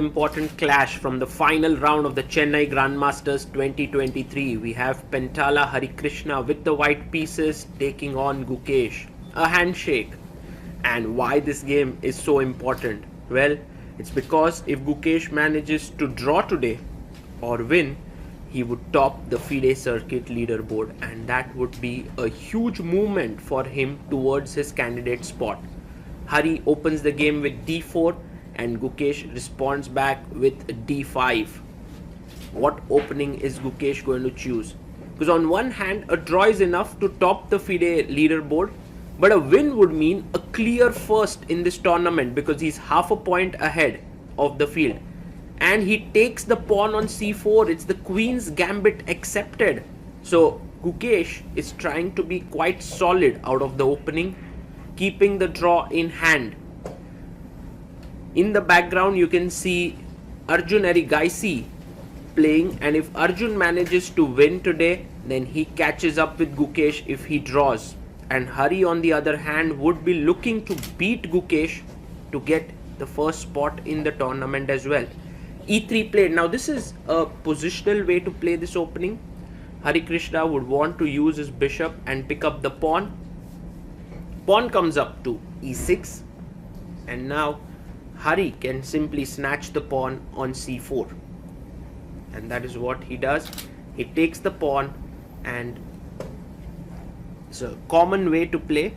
Important clash from the final round of the Chennai Grandmasters 2023. We have Pentala Harikrishna with the white pieces taking on Gukesh. A handshake. And why this game is so important? Well, it's because if Gukesh manages to draw today or win, he would top the FIDE circuit leaderboard, and that would be a huge movement for him towards his candidate spot. Hari opens the game with d4 and Gukesh responds back with d5. What opening is Gukesh going to choose? Because on one hand, a draw is enough to top the FIDE leaderboard, but a win would mean a clear first in this tournament because he's half a point ahead of the field. And he takes the pawn on c4. It's the queen's gambit accepted. So Gukesh is trying to be quite solid out of the opening, keeping the draw in hand. In the background, you can see Arjun Erigaisi playing, and if Arjun manages to win today, then he catches up with Gukesh if he draws. And Hari, on the other hand, would be looking to beat Gukesh to get the first spot in the tournament as well. E3 played. Now this is a positional way to play this opening. Hari Krishna would want to use his bishop and pick up the pawn. Pawn comes up to e6, and now Hari can simply snatch the pawn on c4, and that is what he does. He takes the pawn, and it's a common way to play.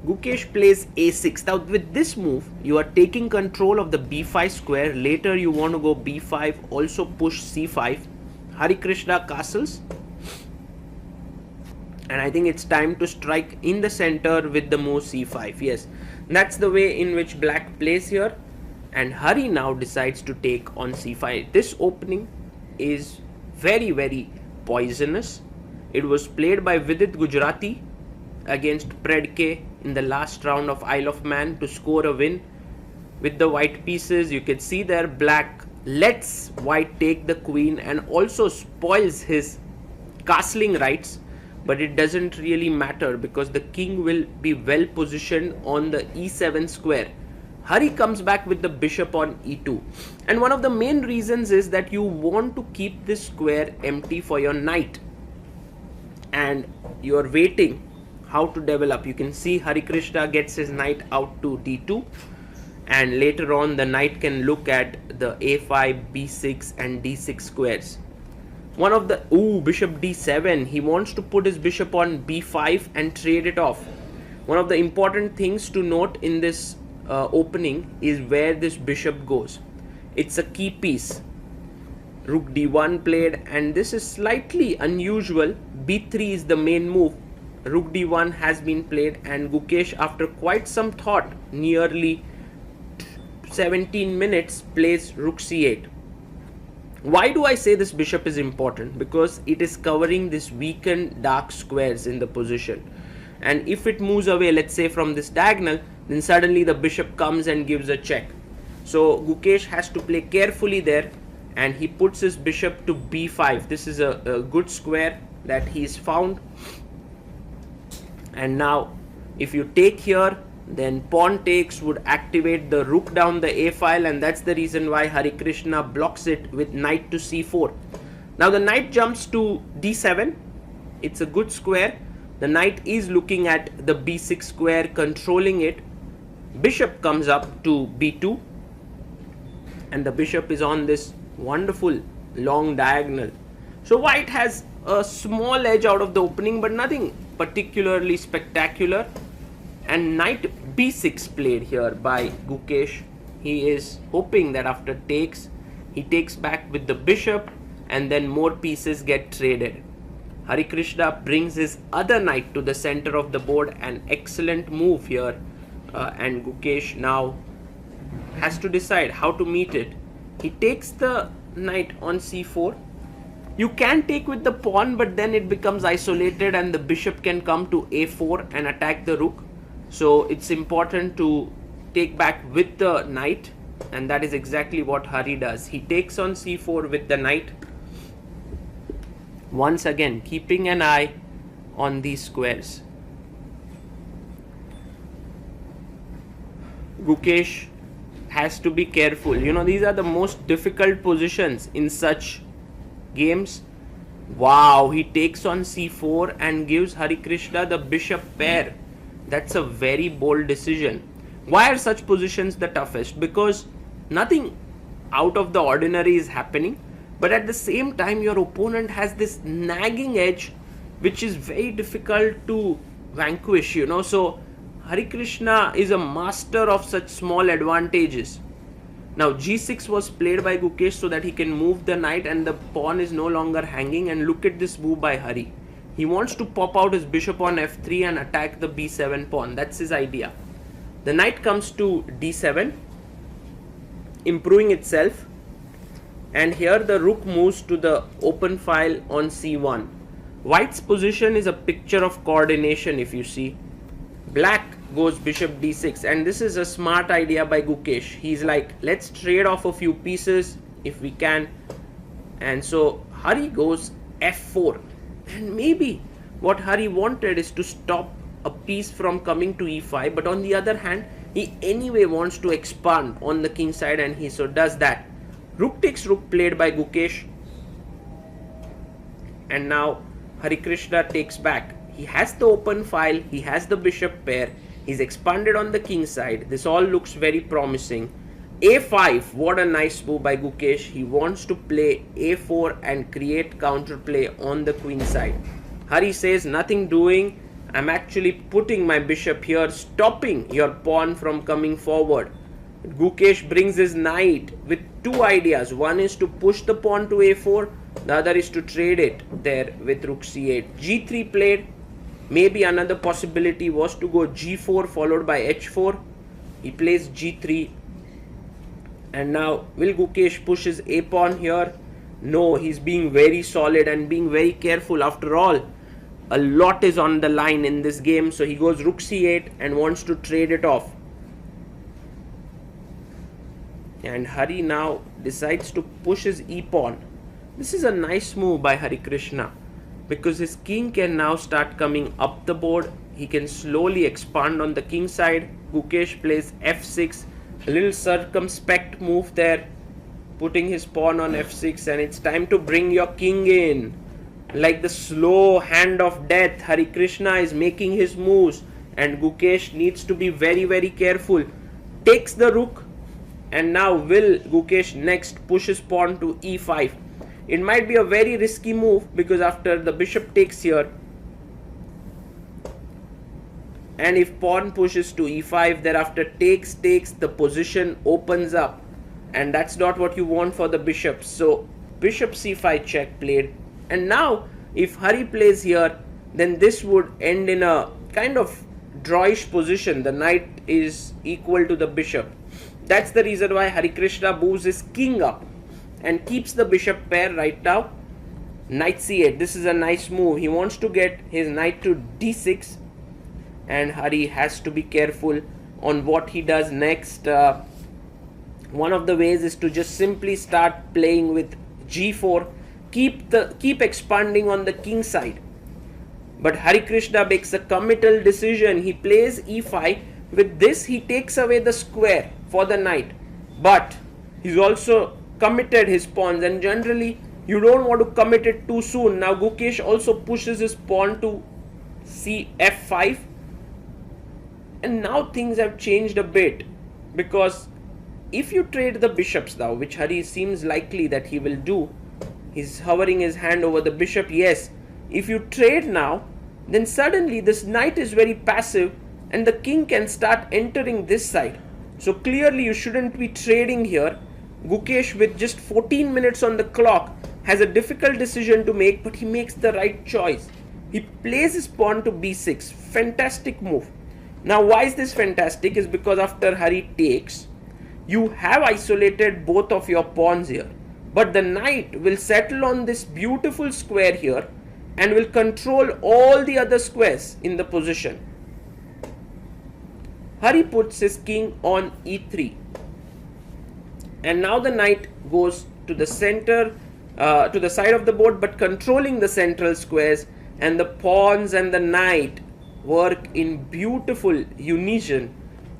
Gukesh plays a6. Now with this move, you are taking control of the b5 square. Later you want to go b5, also push c5. Hari Krishna castles, and I think it's time to strike in the center with the move c5. Yes, that's the way in which black plays here, and Hari now decides to take on c5. This opening is very poisonous. It was played by Vidit Gujarati against Predke in the last round of Isle of Man to score a win. With the white pieces, you can see there black lets white take the queen and also spoils his castling rights, but it doesn't really matter because the king will be well positioned on the e7 square. Hari comes back with the bishop on e2, and one of the main reasons is that you want to keep this square empty for your knight, and you are waiting how to develop. You can see Hari Krishna gets his knight out to d2, and later on the knight can look at the a5, b6 and d6 squares. One of the bishop d7, he wants to put his bishop on b5 and trade it off. One of the important things to note in this opening is where this bishop goes. It's a key piece. Rook d1 played, and this is slightly unusual. b3 is the main move. Rook d1 has been played, and Gukesh, after quite some thought, nearly 17 minutes, plays rook c8. Why do I say this bishop is important? Because it is covering this weakened dark squares in the position, and if it moves away, let's say from this diagonal, then suddenly the bishop comes and gives a check. So Gukesh has to play carefully there, and he puts his bishop to b5. This is a good square that he's found. And now if you take here, then pawn takes would activate the rook down the a file, and that's the reason why Hari Krishna blocks it with knight to c4. Now the knight jumps to d7. It's a good square. The knight is looking at the b6 square, controlling it. Bishop comes up to b2, and the bishop is on this wonderful long diagonal. So white has a small edge out of the opening, but nothing particularly spectacular. And knight b6 played here by Gukesh. He is hoping that after takes, he takes back with the bishop, and then more pieces get traded. Hari Krishna brings his other knight to the center of the board. An excellent move here, and Gukesh now has to decide how to meet it. He takes the knight on c4. You can take with the pawn, but then it becomes isolated and the bishop can come to a4 and attack the rook. So it's important to take back with the knight, and that is exactly what Hari does. He takes on c4 with the knight, once again keeping an eye on these squares. Gukesh has to be careful. These are the most difficult positions in such games. Wow, he takes on c4 and gives Hari Krishna the bishop pair. That's a very bold decision. Why are such positions the toughest? Because nothing out of the ordinary is happening, but at the same time your opponent has this nagging edge which is very difficult to vanquish. So Hari Krishna is a master of such small advantages. Now g6 was played by Gukesh so that he can move the knight and the pawn is no longer hanging, and look at this move by Hari. He wants to pop out his bishop on f3 and attack the b7 pawn. That's his idea. The knight comes to d7, improving itself, and here the rook moves to the open file on c1. White's position is a picture of coordination. If you see, black goes bishop d6, and this is a smart idea by Gukesh. He's like, let's trade off a few pieces if we can. And so Hari goes f4, and maybe what Hari wanted is to stop a piece from coming to e5, but on the other hand he anyway wants to expand on the king side, and he so does that. Rook takes rook played by Gukesh, and now Hari Krishna takes back. He has the open file, he has the bishop pair, he's expanded on the king side. This all looks very promising. a5, what a nice move by Gukesh. He wants to play a4 and create counterplay on the queen side. Hari says, nothing doing, I'm actually putting my bishop here, stopping your pawn from coming forward. Gukesh brings his knight with two ideas. One is to push the pawn to a4, the other is to trade it there with rook c8. g3 played. Maybe another possibility was to go g4 followed by h4. He plays g3. And now will Gukesh push his a pawn here? No, he's being very solid and being very careful. After all, a lot is on the line in this game. So he goes rook c8 and wants to trade it off. And Hari now decides to push his e pawn. This is a nice move by Hari Krishna, because his king can now start coming up the board. He can slowly expand on the king side. Gukesh plays f6, a little circumspect move there, putting his pawn on f6, and it's time to bring your king in. Like the slow hand of death, Hari Krishna is making his moves, and Gukesh needs to be very, very careful. Takes the rook, and now will Gukesh next push his pawn to e5. It might be a very risky move, because after the bishop takes here, and if pawn pushes to e5, thereafter takes, the position opens up, and that's not what you want for the bishop. So bishop c5 check played, and now if Hari plays here, then this would end in a kind of drawish position. The knight is equal to the bishop. That's the reason why Hari Krishna moves his king up and keeps the bishop pair right now. Knight c8. This is a nice move. He wants to get his knight to d6, and Hari has to be careful on what he does next. One of the ways is to just simply start playing with g4, keep expanding on the king side. But Hari Krishna makes a committal decision. He plays e5. With this, he takes away the square for the knight, but he's also committed his pawns, and generally you don't want to commit it too soon. Now Gukesh also pushes his pawn to f5, and now things have changed a bit, because if you trade the bishops now, which Hari seems likely that he will do, he's hovering his hand over the bishop. Yes, if you trade now, then suddenly this knight is very passive and the king can start entering this side. So clearly you shouldn't be trading here. Gukesh, with just 14 minutes on the clock, has a difficult decision to make, but he makes the right choice. He plays his pawn to b6. Fantastic move. Now why is this fantastic? Is because after Hari takes, you have isolated both of your pawns here, but the knight will settle on this beautiful square here and will control all the other squares in the position. Hari puts his king on e3, and now the knight goes to the center, to the side of the board, but controlling the central squares, and the pawns and the knight work in beautiful unison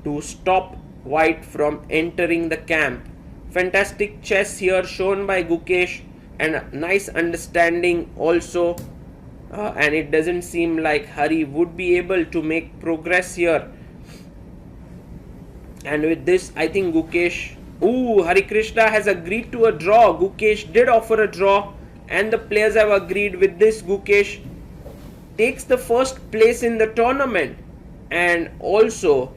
to stop white from entering the camp. Fantastic chess here shown by Gukesh, and a nice understanding also. And it doesn't seem like Hari would be able to make progress here. And with this, I think Gukesh. Ooh, Hari Krishna has agreed to a draw. Gukesh did offer a draw, and the players have agreed with this. Gukesh takes the first place in the tournament, and also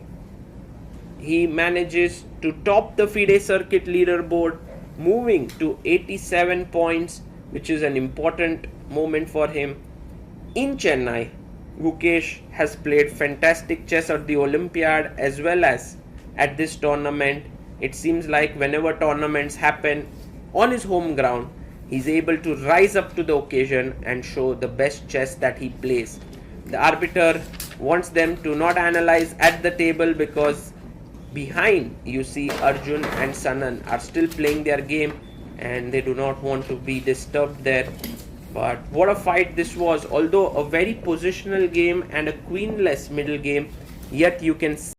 he manages to top the FIDE circuit leaderboard, moving to 87 points, which is an important moment for him. In Chennai, Gukesh has played fantastic chess at the Olympiad as well as at this tournament. It seems like whenever tournaments happen on his home ground, he's able to rise up to the occasion and show the best chess that he plays. The arbiter wants them to not analyze at the table because behind you see Arjun and Sanan are still playing their game and they do not want to be disturbed there. But what a fight this was. Although a very positional game and a queenless middle game, yet you can